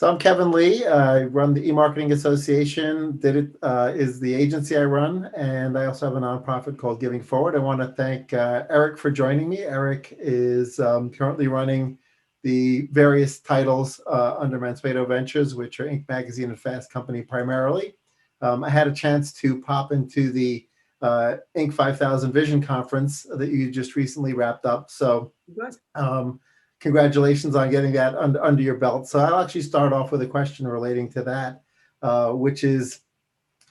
So I'm Kevin Lee. I run the eMarketing Association. Did it is the agency I run, and I also have a nonprofit called Giving Forward. I want to thank Eric for joining me. Eric is currently running the various titles under Manspedo Ventures, which are Inc. Magazine and Fast Company primarily. I had a chance to pop into the Inc. 5000 Vision Conference that you just recently wrapped up. So Good. congratulations on getting that under your belt. So I'll actually start off with a question relating to that, which is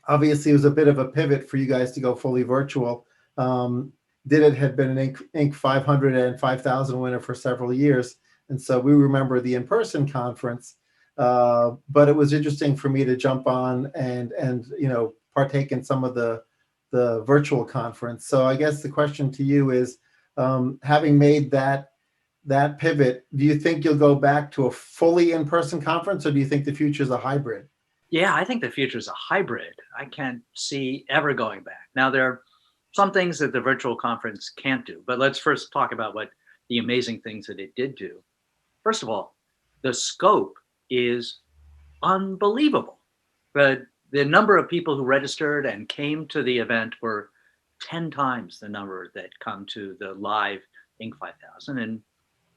obviously it was a bit of a pivot for you guys to go fully virtual. Did it had been an Inc. 500 and 5000 winner for several years. And so we remember the in-person conference, but it was interesting for me to jump on and partake in some of the virtual conference. So I guess the question to you is, having made that pivot, do you think you'll go back to a fully in-person conference, or do you think the future is a hybrid? Yeah, I think the future is a hybrid. I can't see ever going back. Now, there are some things that the virtual conference can't do, but let's first talk about what the amazing things that it did do. First of all, the scope is unbelievable. The number of people who registered and came to the event were 10 times the number that come to the live Inc. 5000. And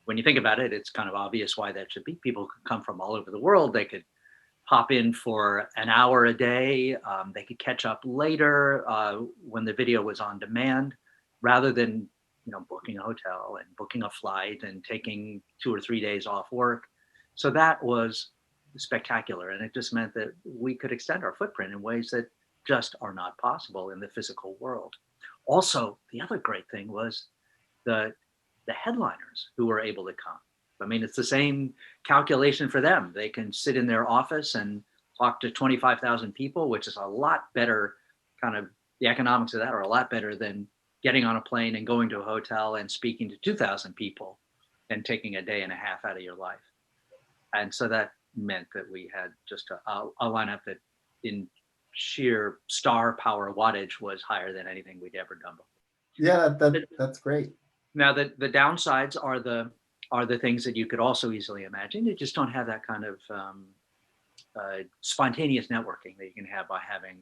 when you think about it, it's kind of obvious why that should be. People could come from all over the world. They could pop in for an hour a day. They could catch up later when the video was on demand, rather than booking a hotel and booking a flight and taking 2 or 3 days off work. So that was spectacular, and it just meant that we could extend our footprint in ways that just are not possible in the physical world. Also, the other great thing was the headliners who were able to come. I mean, it's the same calculation for them. They can sit in their office and talk to 25,000 people, which is a lot better. The economics of that are a lot better than getting on a plane and going to a hotel and speaking to 2,000 people and taking a day and a half out of your life. And so that meant that we had just a lineup that in sheer star power wattage was higher than anything we'd ever done before. Yeah, that's great. Now, the downsides are the things that you could also easily imagine. You just don't have that kind of spontaneous networking that you can have by having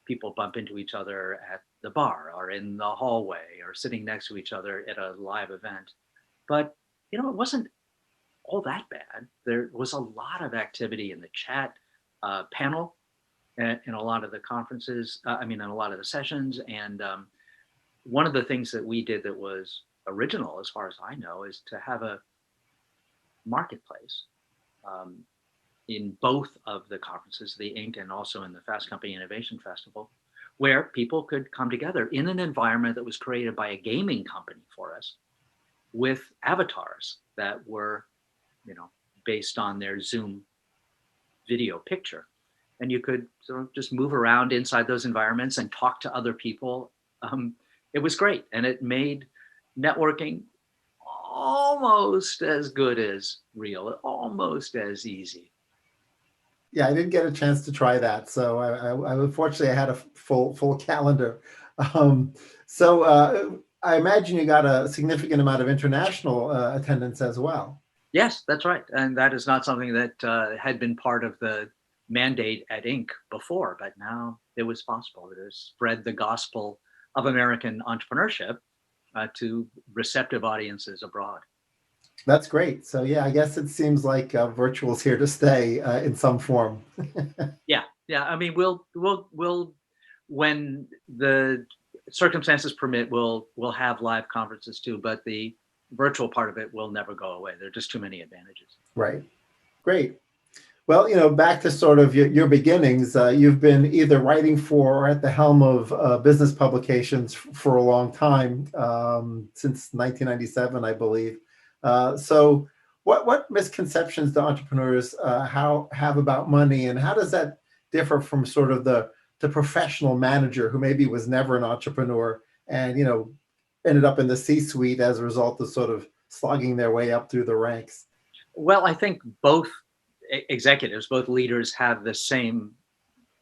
people bump into each other at the bar or in the hallway or sitting next to each other at a live event. But it wasn't all that bad. There was a lot of activity in the chat panel in a lot of the conferences. In a lot of the sessions. And one of the things that we did that was original, as far as I know, is to have a marketplace in both of the conferences, the Inc. and also in the Fast Company Innovation Festival, where people could come together in an environment that was created by a gaming company for us, with avatars that were, based on their Zoom video picture. And you could sort of just move around inside those environments and talk to other people. It was great. And it made networking almost as good as real, almost as easy. Yeah, I didn't get a chance to try that, so I unfortunately I had a full calendar. So I imagine you got a significant amount of international attendance as well. Yes, that's right. And that is not something that had been part of the mandate at Inc. before, but now it was possible to spread the gospel of American entrepreneurship to receptive audiences abroad. That's great. So yeah, I guess it seems like virtual's here to stay in some form. Yeah. I mean, we'll when the circumstances permit, we'll have live conferences too. But the virtual part of it will never go away. There are just too many advantages. Right. Great. Well, back to sort of your beginnings, you've been either writing for or at the helm of business publications for a long time, since 1997, I believe. So what misconceptions do entrepreneurs have about money, and how does that differ from sort of the professional manager who maybe was never an entrepreneur and, ended up in the C-suite as a result of sort of slogging their way up through the ranks? Well, I think both executives, both leaders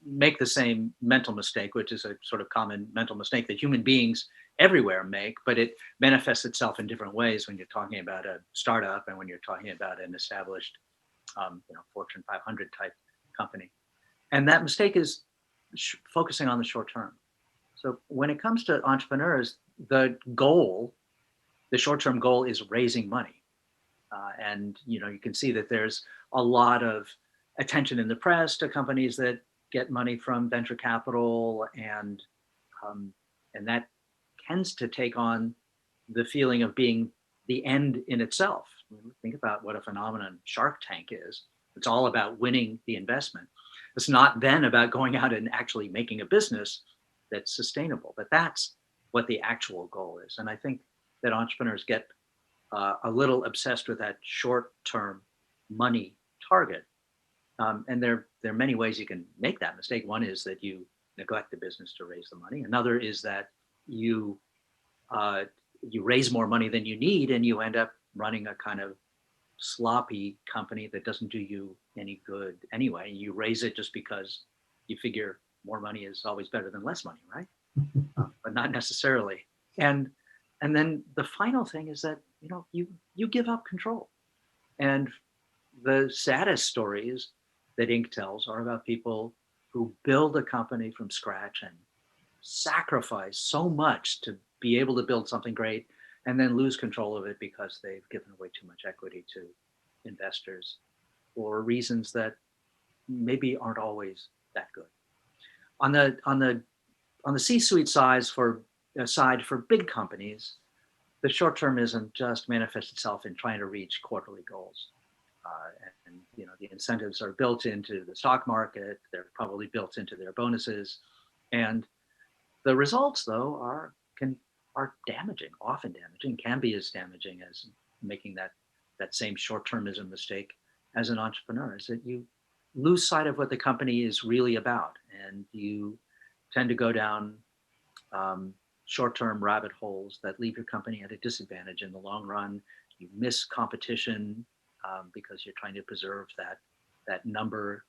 make the same mental mistake, which is a sort of common mental mistake that human beings everywhere make, but it manifests itself in different ways when you're talking about a startup and when you're talking about an established Fortune 500 type company. And that mistake is focusing on the short term. So when it comes to entrepreneurs, the short-term goal is raising money. And you can see that there's a lot of attention in the press to companies that get money from venture capital, um, and that tends to take on the feeling of being the end in itself. Think about what a phenomenon Shark Tank is. It's all about winning the investment. It's not then about going out and actually making a business that's sustainable, but that's what the actual goal is. And I think that entrepreneurs get a little obsessed with that short-term money target. And there are many ways you can make that mistake. One is that you neglect the business to raise the money. Another is that you you raise more money than you need, and you end up running a kind of sloppy company that doesn't do you any good anyway. You raise it just because you figure more money is always better than less money, right? But not necessarily. And and then the final thing is that you give up control. And the saddest stories that Inc. tells are about people who build a company from scratch and sacrifice so much to be able to build something great and then lose control of it because they've given away too much equity to investors for reasons that maybe aren't always that good. On the C-suite side for big companies, the short-termism just manifests itself in trying to reach quarterly goals. And the incentives are built into the stock market. They're probably built into their bonuses, and the results, though, are damaging, often damaging, can be as damaging as making that same short-termism mistake as an entrepreneur. Is that you lose sight of what the company is really about, and you tend to go down short-term rabbit holes that leave your company at a disadvantage in the long run. You miss competition because you're trying to preserve that number,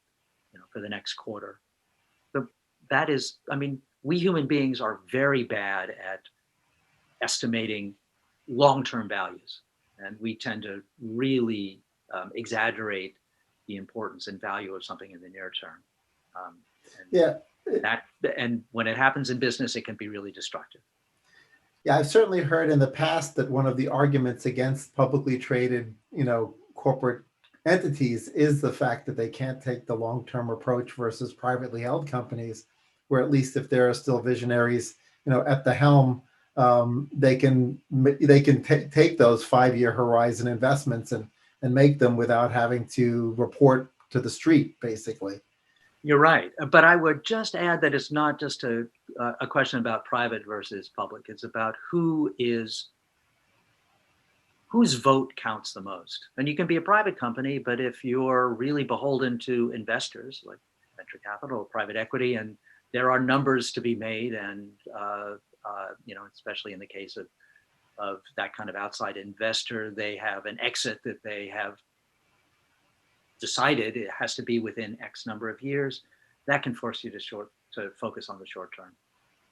for the next quarter. So that is, I mean, we human beings are very bad at estimating long-term values, and we tend to really exaggerate the importance and value of something in the near term. And Yeah. and when it happens in business, it can be really destructive. Yeah, I've certainly heard in the past that one of the arguments against publicly traded, corporate entities is the fact that they can't take the long-term approach versus privately held companies, where at least if there are still visionaries, at the helm, they can take those 5-year horizon investments and make them without having to report to the street, basically. You're right, but I would just add that it's not just a question about private versus public. It's about whose vote counts the most. And you can be a private company, but if you're really beholden to investors like venture capital or private equity, and there are numbers to be made, and especially in the case of that kind of outside investor, they have an exit that they have decided it has to be within X number of years. That can force you to focus on the short term,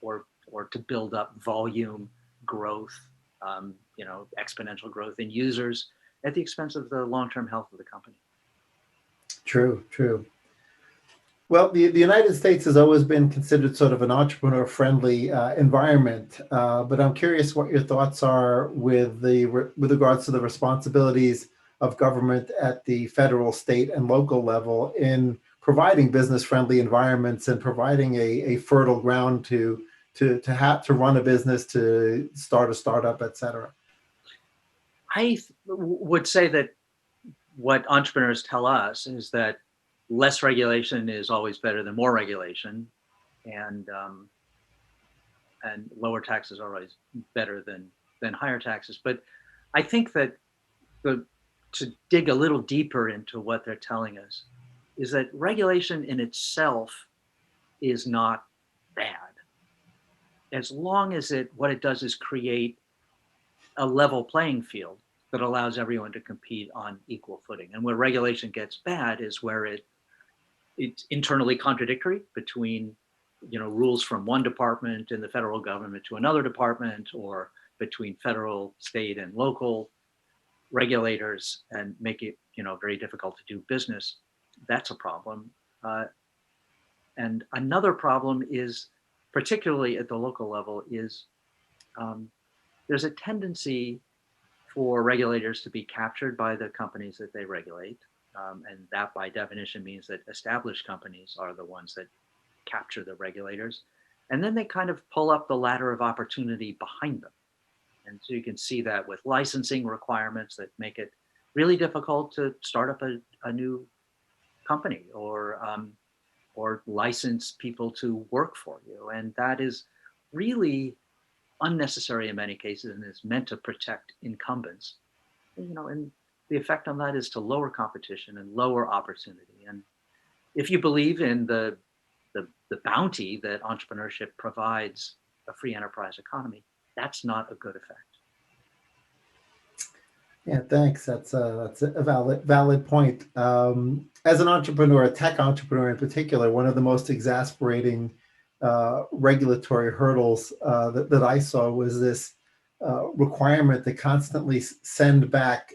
or to build up volume growth, exponential growth in users at the expense of the long-term health of the company. True, true. Well, the United States has always been considered sort of an entrepreneur-friendly environment, but I'm curious what your thoughts are with regards to the responsibilities of government at the federal, state, and local level in providing business-friendly environments and providing a fertile ground to run a business, to start a startup, et cetera. I would say that what entrepreneurs tell us is that less regulation is always better than more regulation, and lower taxes are always better than higher taxes. But I think that to dig a little deeper into what they're telling us is that regulation in itself is not bad, as long as what it does is create a level playing field that allows everyone to compete on equal footing. And where regulation gets bad is where it's internally contradictory between rules from one department in the federal government to another department, or between federal, state, and local regulators and make it, very difficult to do business. That's a problem. And another problem is, particularly at the local level, is um, there's a tendency for regulators to be captured by the companies that they regulate. And that by definition means that established companies are the ones that capture the regulators. And then they kind of pull up the ladder of opportunity behind them. And so you can see that with licensing requirements that make it really difficult to start up a new company, or license people to work for you. And that is really unnecessary in many cases and is meant to protect incumbents. And the effect on that is to lower competition and lower opportunity. And if you believe in the bounty that entrepreneurship provides a free enterprise economy, that's not a good effect. Yeah, thanks. That's a valid point. As an entrepreneur, a tech entrepreneur in particular, one of the most exasperating regulatory hurdles that I saw was this requirement to constantly send back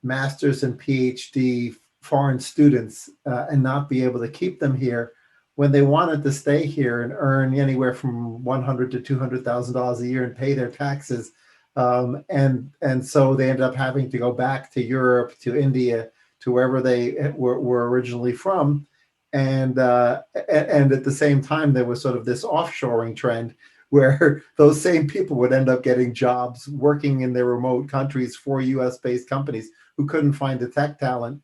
master's and PhD foreign students and not be able to keep them here when they wanted to stay here and earn anywhere from $100,000 to $200,000 a year and pay their taxes. And so they ended up having to go back to Europe, to India, to wherever they were originally from. And at the same time, there was sort of this offshoring trend where those same people would end up getting jobs working in their remote countries for US-based companies who couldn't find the tech talent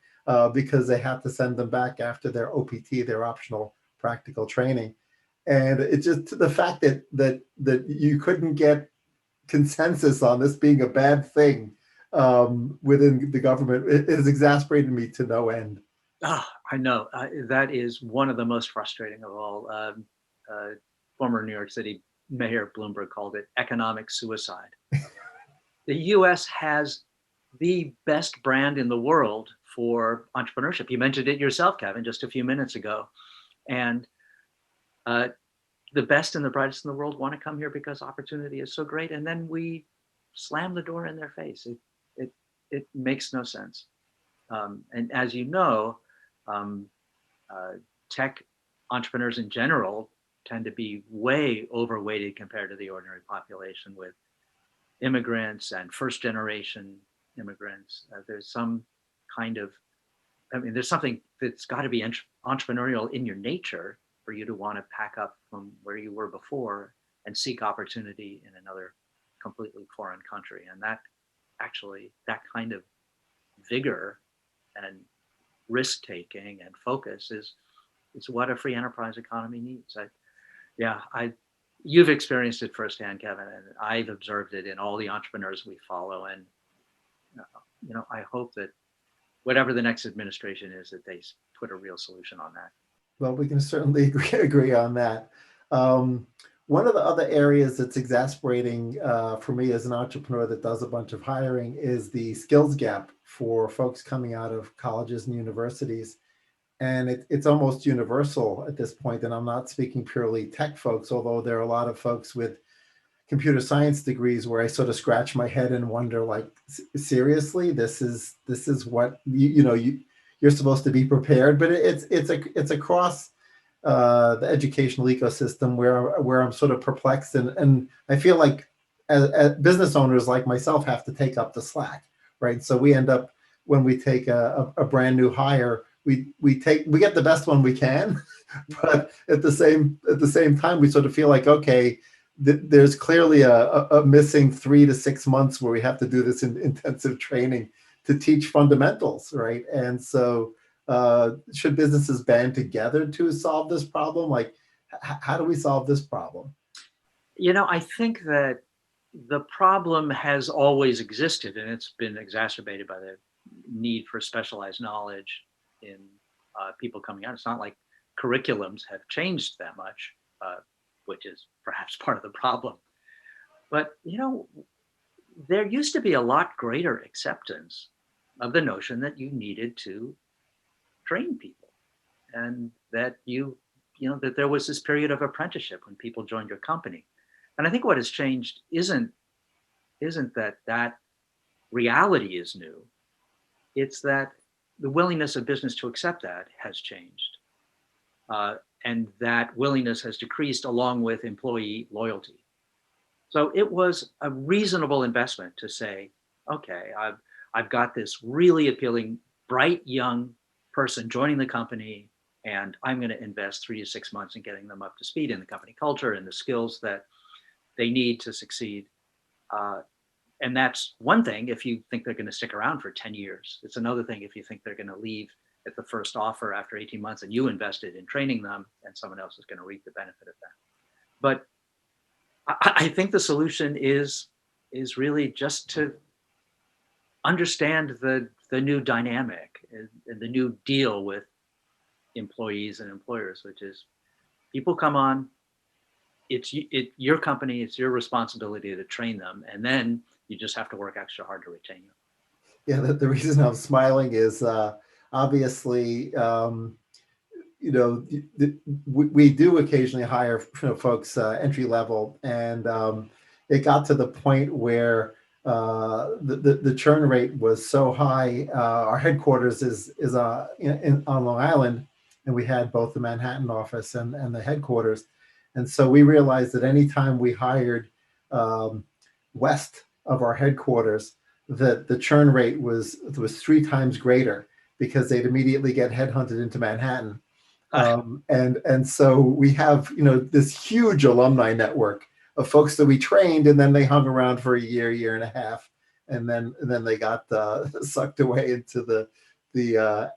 because they had to send them back after their OPT, their optional practical training. And it's just the fact that you couldn't get consensus on this being a bad thing within the government, it has exasperated me to no end. I know. That is one of the most frustrating of all. Former New York City Mayor Bloomberg called it economic suicide. The US has the best brand in the world for entrepreneurship. You mentioned it yourself, Kevin, just a few minutes ago. And the best and the brightest in the world want to come here because opportunity is so great. And then we slam the door in their face. It makes no sense. And as you know, um, tech entrepreneurs in general tend to be way overweighted compared to the ordinary population, with immigrants and first generation immigrants. There's some kind of, there's something that's got to be entrepreneurial in your nature for you to want to pack up from where you were before and seek opportunity in another completely foreign country. And that kind of vigor and risk taking and focus is what a free enterprise economy needs. You've experienced it firsthand, Kevin, and I've observed it in all the entrepreneurs we follow. And I hope that whatever the next administration is, that they put a real solution on that. Well, we can certainly agree on that. One of the other areas that's exasperating for me as an entrepreneur that does a bunch of hiring is the skills gap for folks coming out of colleges and universities. And it's almost universal at this point. And I'm not speaking purely tech folks, although there are a lot of folks with computer science degrees where I sort of scratch my head and wonder, like, seriously, this is what you're supposed to be prepared. But it's across the educational ecosystem where I'm sort of perplexed, and I feel like as business owners like myself have to take up the slack, right? So we end up, when we take a brand new hire, we get the best one we can, but at the same time we sort of feel like, okay, there's clearly a missing 3 to 6 months where we have to do this intensive training to teach fundamentals, right? And so should businesses band together to solve this problem? Like, how do we solve this problem? I think that the problem has always existed, and it's been exacerbated by the need for specialized knowledge in people coming out. It's not like curriculums have changed that much, which is perhaps part of the problem. But, there used to be a lot greater acceptance of the notion that you needed to train people, and that that there was this period of apprenticeship when people joined your company. And I think what has changed isn't that reality is new. It's that the willingness of business to accept that has changed. And that willingness has decreased along with employee loyalty. So it was a reasonable investment to say, okay, I've got this really appealing, bright young person joining the company, and I'm going to invest 3 to 6 months in getting them up to speed in the company culture and the skills that they need to succeed. Uh, and that's one thing if you think they're going to stick around for 10 years. It's another thing if you think they're going to leave at the first offer after 18 months and you invested in training them and someone else is going to reap the benefit of that. But I think the solution is really just to understand the new dynamic and the new deal with employees and employers, which is people come on, it's your company, it's your responsibility to train them, and then you just have to work extra hard to retain them. Yeah, the reason I'm smiling is obviously, we do occasionally hire folks entry level, and it got to the point where the churn rate was so high. Our headquarters is on Long Island, and we had both the Manhattan office and the headquarters, and so we realized that anytime we hired west of our headquarters, that the churn rate was 3 times greater because they'd immediately get headhunted into Manhattan. And so we have this huge alumni network of folks that we trained, and then they hung around for a year and a half, and then they got sucked away into the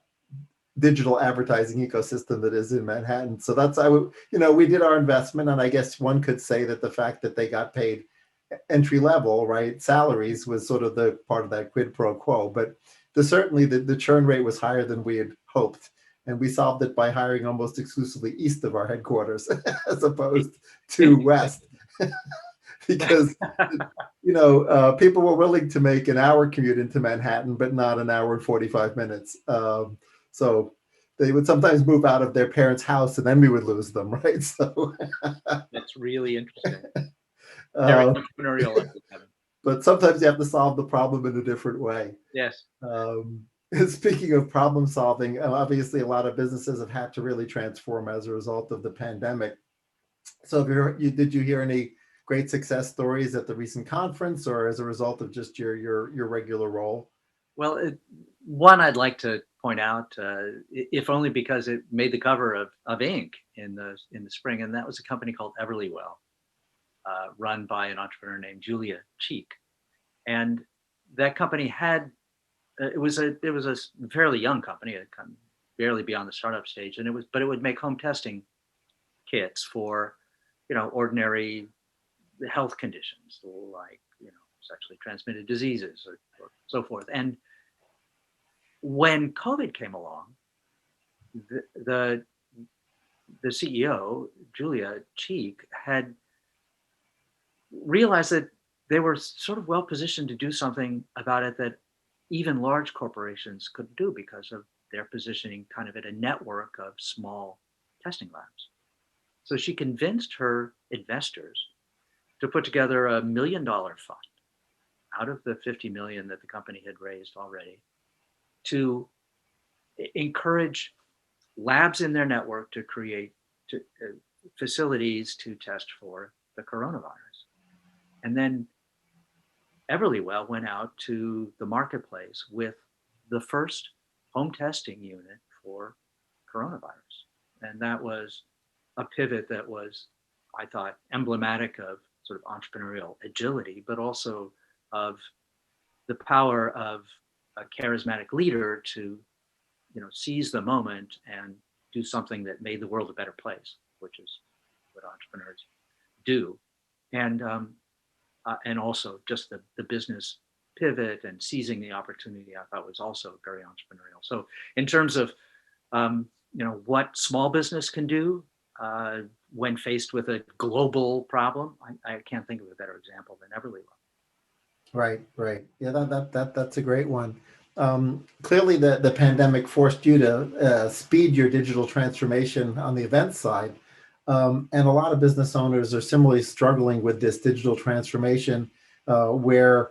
digital advertising ecosystem that is in Manhattan. So that's we did our investment, and I guess one could say that the fact that they got paid entry level, right, salaries was sort of the part of that quid pro quo. But certainly the churn rate was higher than we had hoped. And we solved it by hiring almost exclusively east of our headquarters as opposed to west. Because, people were willing to make an hour commute into Manhattan, but not an hour and 45 minutes. So they would sometimes move out of their parents' house and then we would lose them, right? So that's really interesting. Very entrepreneurial. But sometimes you have to solve the problem in a different way. Yes. Speaking of problem solving, obviously a lot of businesses have had to really transform as a result of the pandemic. So did you hear any great success stories at the recent conference, or as a result of just your regular role? Well, one I'd like to point out, if only because it made the cover of Inc. in the spring, and that was a company called Everlywell, run by an entrepreneur named Julia Cheek, and that company had it was a fairly young company, barely beyond the startup stage, and it would make home testing kits for ordinary health conditions like sexually transmitted diseases or so forth. And when COVID came along, the CEO, Julia Cheek, had realized that they were sort of well positioned to do something about it that even large corporations couldn't do because of their positioning kind of at a network of small testing labs. So she convinced her investors to put together $1 million fund out of the 50 million that the company had raised already to encourage labs in their network to create facilities to test for the coronavirus. And then Everlywell went out to the marketplace with the first home testing unit for coronavirus. And that was a pivot that was, I thought, emblematic of sort of entrepreneurial agility, but also of the power of a charismatic leader to, seize the moment and do something that made the world a better place, which is what entrepreneurs do. And also just the business pivot and seizing the opportunity, I thought was also very entrepreneurial. So in terms of what small business can do when faced with a global problem, I can't think of a better example than Everlywell. Right. Yeah, that's a great one. Clearly, the pandemic forced you to speed your digital transformation on the event side. And a lot of business owners are similarly struggling with this digital transformation where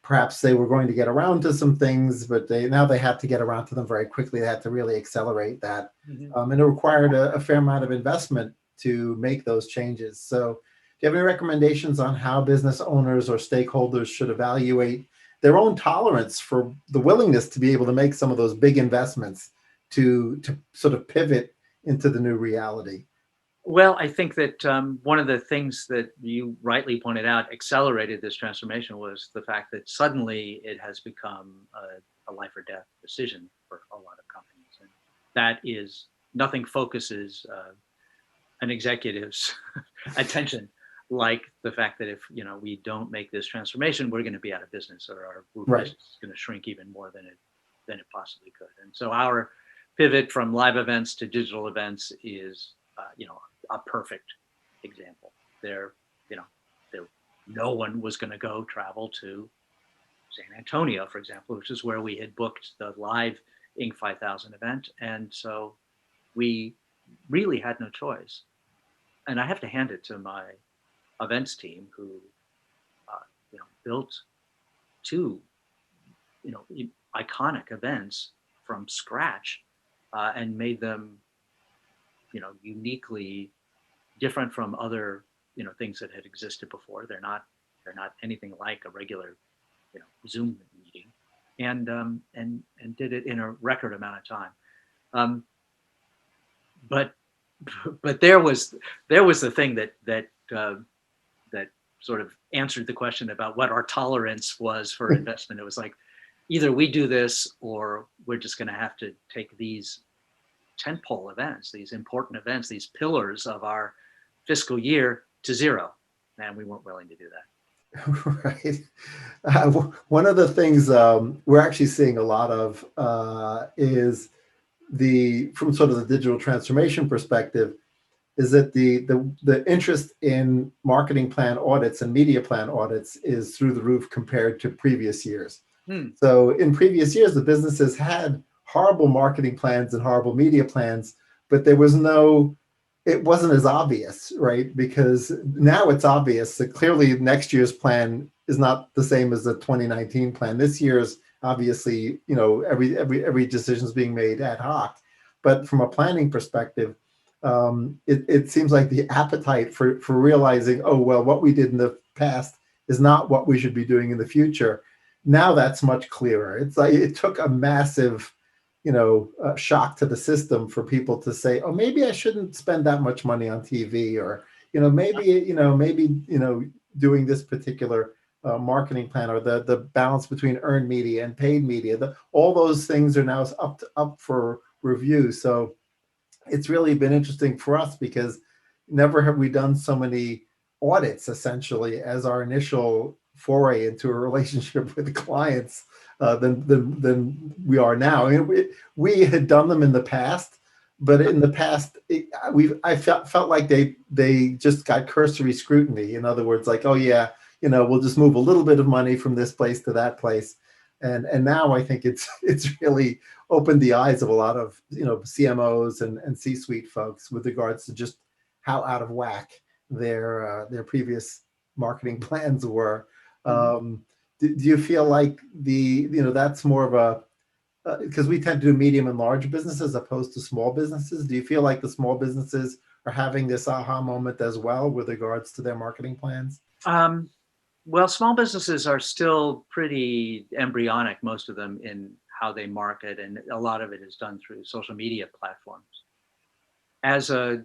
perhaps they were going to get around to some things, but now they had to get around to them very quickly. They had to really accelerate that. Mhm. And it required a fair amount of investment to make those changes. So do you have any recommendations on how business owners or stakeholders should evaluate their own tolerance for the willingness to be able to make some of those big investments to sort of pivot into the new reality? Well, I think that one of the things that you rightly pointed out accelerated this transformation was the fact that suddenly it has become a life or death decision for a lot of companies. And that is nothing focuses an executive's attention like the fact that if we don't make this transformation, we're going to be out of business, or our Right. business is going to shrink even more than it possibly could. And so our pivot from live events to digital events is a perfect example. There, you know, there no one was going to go travel to San Antonio, for example, which is where we had booked the live Inc. 5000 event, and so we really had no choice. And I have to hand it to my events team who built two iconic events from scratch, and made them uniquely different from other things that had existed before. They're not anything like a regular Zoom meeting, and did it in a record amount of time. Um, but but there was the thing that sort of answered the question about what our tolerance was for investment. It was like, either we do this or we're just going to have to take these tentpole events, these important events, these pillars of our fiscal year to zero. And we weren't willing to do that. Right. One of the things we're actually seeing a lot of is from sort of the digital transformation perspective, is that the interest in marketing plan audits and media plan audits is through the roof compared to previous years. Hmm. So in previous years, the businesses had horrible marketing plans and horrible media plans, but it wasn't as obvious, right? Because now it's obvious that clearly next year's plan is not the same as the 2019 plan. This year's obviously, every decision is being made ad hoc. But from a planning perspective, it seems like the appetite for realizing, oh, well, what we did in the past is not what we should be doing in the future. Now that's much clearer. It's like it took a massive shock to the system for people to say, oh, maybe I shouldn't spend that much money on TV, or maybe doing this particular marketing plan, or the balance between earned media and paid media. All those things are now up for review. So it's really been interesting for us because never have we done so many audits essentially as our initial foray into a relationship with the clients than we are now. I mean, we had done them in the past, but in the past, I felt like they just got cursory scrutiny. In other words, like, oh yeah, we'll just move a little bit of money from this place to that place, and now I think it's really opened the eyes of a lot of CMOs and C-suite folks with regards to just how out of whack their previous marketing plans were. Mhm. Do you feel like that's more of a because we tend to do medium and large businesses as opposed to small businesses? Do you feel like the small businesses are having this aha moment as well with regards to their marketing plans? Um, well, small businesses are still pretty embryonic, most of them, in how they market, and a lot of it is done through social media platforms. As a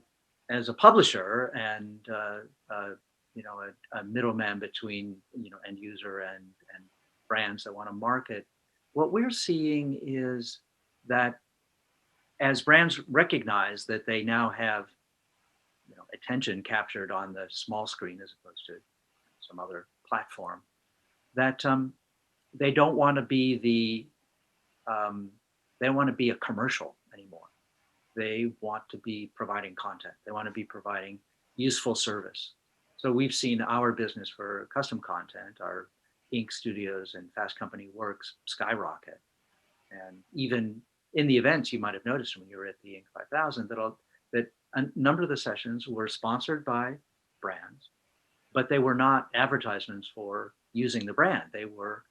publisher and a middleman between end user and brands that want to market, what we're seeing is that as brands recognize that they now have attention captured on the small screen as opposed to some other platform, that they don't want to be they want to be a commercial anymore. They want to be providing content. They want to be providing useful service. So we've seen our business for custom content, our Ink Studios and Fast Company Works, skyrocket. And even in the events, you might have noticed when you were at the Inc. 5000 that a number of the sessions were sponsored by brands, but they were not advertisements for using the brand. They were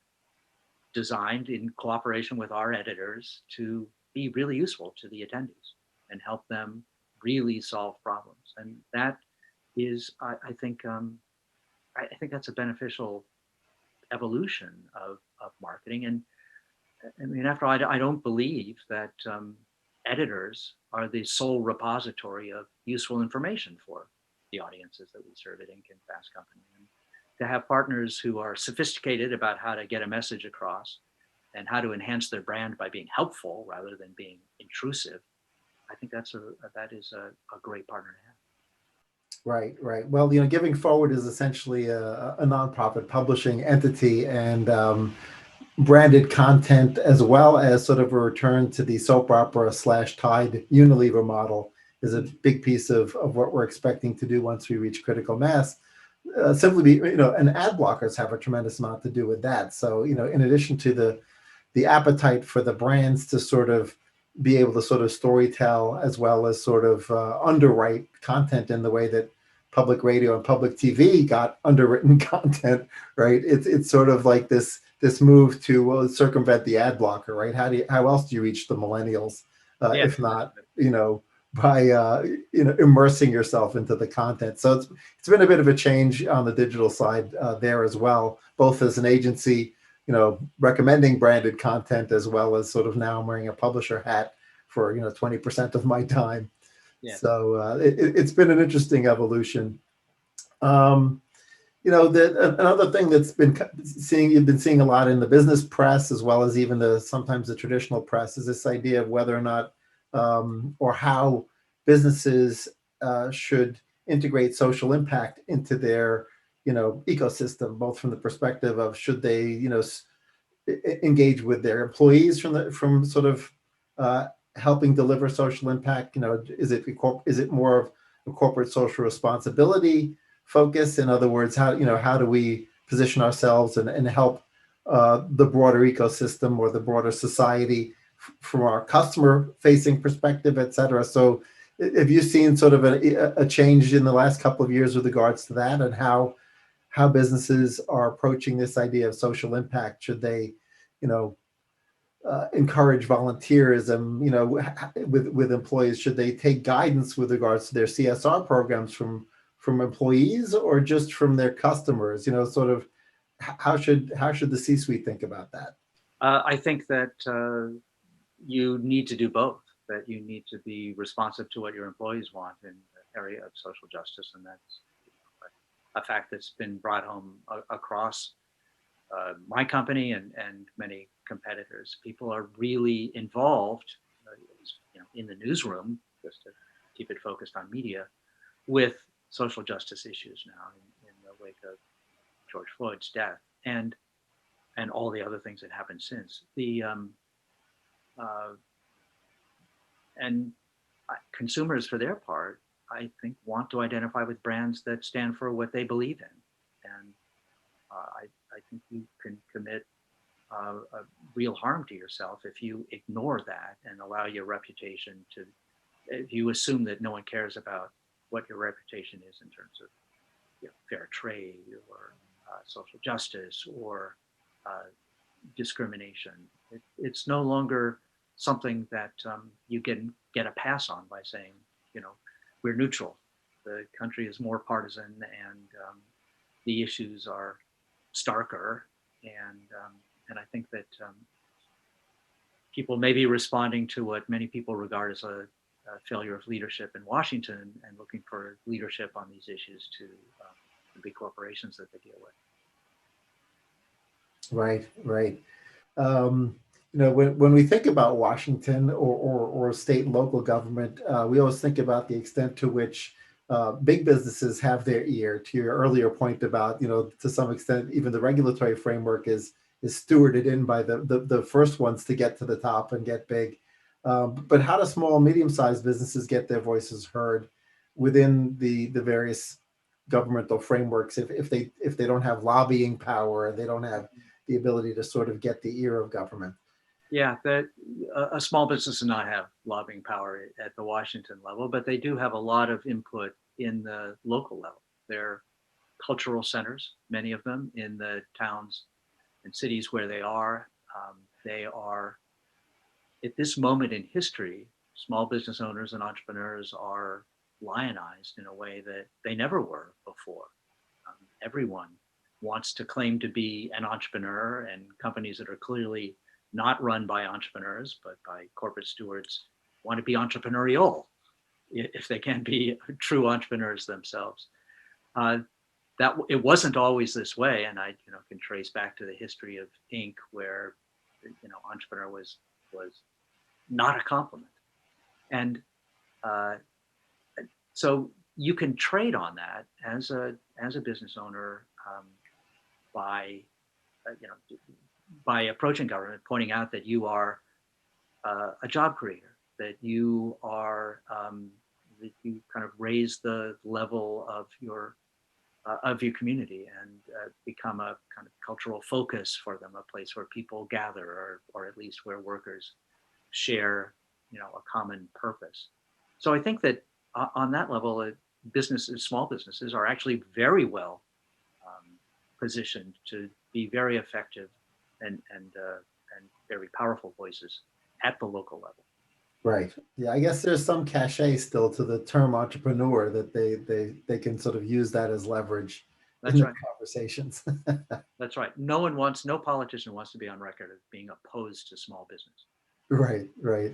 designed in cooperation with our editors to be really useful to the attendees and help them really solve problems. And that is, I think that's a beneficial evolution of marketing. And I mean, after all, I don't believe that editors are the sole repository of useful information for the audiences that we serve at Inc. and Fast Company. And to have partners who are sophisticated about how to get a message across and how to enhance their brand by being helpful rather than being intrusive, I think that is a great partner to have. Right, right. Well, Giving Forward is essentially a nonprofit publishing entity, and branded content, as well as sort of a return to the soap opera slash Tide Unilever model, is a big piece of what we're expecting to do once we reach critical mass. Simply be, and ad blockers have a tremendous amount to do with that. So, in addition to the appetite for the brands to sort of be able to sort of storytell, as well as sort of underwrite content in the way that public radio and public TV got underwritten content, right? It's sort of like this move to, well, circumvent the ad blocker, right? How else do you reach the millennials, Yeah, if not, by immersing yourself into the content? So it's been a bit of a change on the digital side there as well, both as an agency, recommending branded content, as well as sort of now I'm wearing a publisher hat for 20% of my time. yes. So it's been an interesting evolution. Another thing that's you've been seeing a lot in the business press, as well as even sometimes the traditional press, is this idea of whether or not or how businesses should integrate social impact into their ecosystem, both from the perspective of should they engage with their employees from sort of helping deliver social impact. Is it more of a corporate social responsibility focus? In other words, how do we position ourselves and help the broader ecosystem or the broader society from our customer facing perspective, et cetera? So have you seen sort of a change in the last couple of years with regards to that, and how businesses are approaching this idea of social impact? Should they, encourage volunteerism, with employees? Should they take guidance with regards to their CSR programs from employees, or just from their customers? Sort of how should the C-suite think about that? I think that you need to do both, that you need to be responsive to what your employees want in the area of social justice. And that's a fact that's been brought home across my company and many competitors. People are really involved, in the newsroom, just to keep it focused on media, with social justice issues now in the wake of George Floyd's death and all the other things that happened since. And consumers, for their part, I think, want to identify with brands that stand for what they believe in. And I think you can commit a real harm to yourself if you ignore that and allow your reputation to, if you assume that no one cares about what your reputation is in terms of fair trade or social justice or discrimination. It's no longer something that you can get a pass on by saying, we're neutral. The country is more partisan, and the issues are starker. And I think that people may be responding to what many people regard as a failure of leadership in Washington, and looking for leadership on these issues to the big corporations that they deal with. Right, right. When we think about Washington or state and local government, we always think about the extent to which big businesses have their ear. To your earlier point about, to some extent, even the regulatory framework is stewarded in by the first ones to get to the top and get big. But how do small and medium-sized businesses get their voices heard within the various governmental frameworks if they don't have lobbying power, and they don't have the ability to sort of get the ear of government? Yeah, that a small business does not have lobbying power at the Washington level, but they do have a lot of input in the local level. They're cultural centers, many of them, in the towns and cities where they are. They are, at this moment in history, small business owners and entrepreneurs are lionized in a way that they never were before. Everyone wants to claim to be an entrepreneur, and companies that are clearly not run by entrepreneurs, but by corporate stewards want to be entrepreneurial if they can be true entrepreneurs themselves. That it wasn't always this way, and I can trace back to the history of Inc., where entrepreneur was not a compliment, and uh, so you can trade on that as a business owner, by you know by approaching government, pointing out that you are a job creator, that you are that you kind of raise the level of your community, and become a kind of cultural focus for them, a place where people gather, or at least where workers share, a common purpose. So I think that on that level, businesses, small businesses, are actually very well positioned to be very effective and very powerful voices at the local level. Right. Yeah, I guess there's some cachet still to the term entrepreneur, that they can sort of use that as leverage in That's the right. conversations. That's right. No politician wants to be on record as being opposed to small business. Right, right.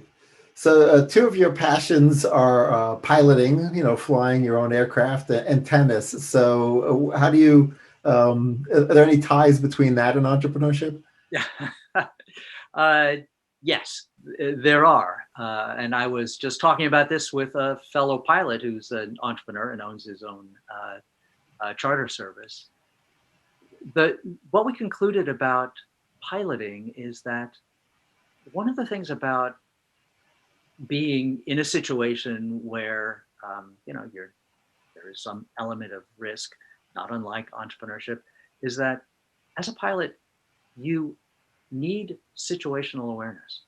So two of your passions are piloting, flying your own aircraft, and tennis. So how do you, are there any ties between that and entrepreneurship? Yeah. uh, yes, there are. And I was just talking about this with a fellow pilot who's an entrepreneur and owns his own charter service. What we concluded about piloting is that one of the things about being in a situation where there is some element of risk, not unlike entrepreneurship, is that as a pilot, you need situational awareness.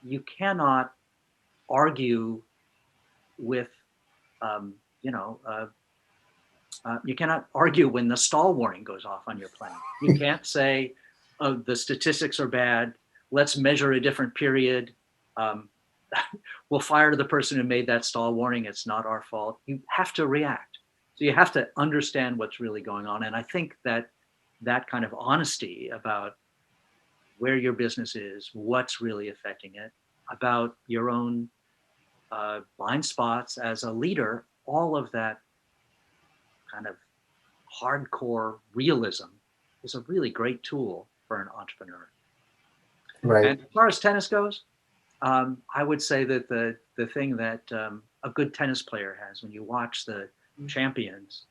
You cannot argue with, um, you know, uh, you cannot argue when the stall warning goes off on your plane. You can't say, "Oh, the statistics are bad. Let's measure a different period. Um, we'll fire the person who made that stall warning. It's not our fault." You have to react. So you have to understand what's really going on. And I think that that kind of honesty about where your business is, what's really affecting it, about your own blind spots as a leader, all of that kind of hardcore realism is a really great tool for an entrepreneur. Right. And as far as tennis goes, I would say that the thing that a good tennis player has, when you watch the champions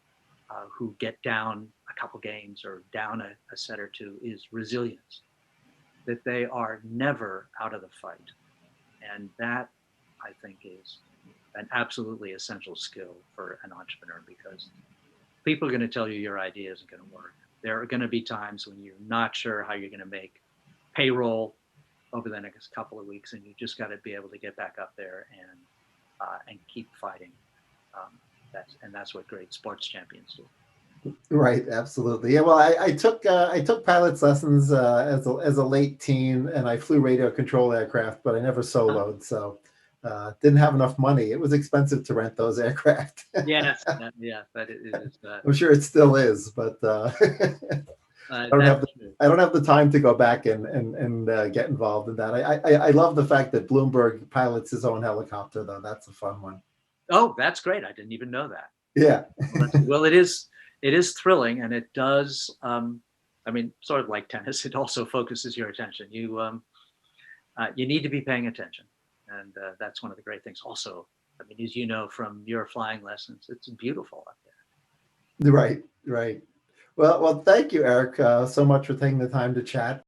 who get down a couple games or down a set or two, is resilience. That they are never out of the fight, and that, I think, is an absolutely essential skill for an entrepreneur, because people are going to tell you your idea isn't going to work. There are going to be times when you're not sure how you're going to make payroll over the next couple of weeks, and you just got to be able to get back up there and keep fighting. That's what great sports champions do. Right, absolutely. Yeah, well, I took pilot's lessons as a late teen, and I flew radio control aircraft, but I never soloed, so didn't have enough money. It was expensive to rent those aircraft. Yes, yeah, but it is. I'm sure it still is, but I don't have the time to go back and get involved in that. I love the fact that Bloomberg pilots his own helicopter, though. That's a fun one. Oh, that's great! I didn't even know that. Yeah. Well, it is thrilling, and it does. I mean, sort of like tennis, it also focuses your attention. You need to be paying attention, and that's one of the great things. Also, I mean, as you know from your flying lessons, it's beautiful up there. Right, right. Well, thank you, Eric, so much for taking the time to chat.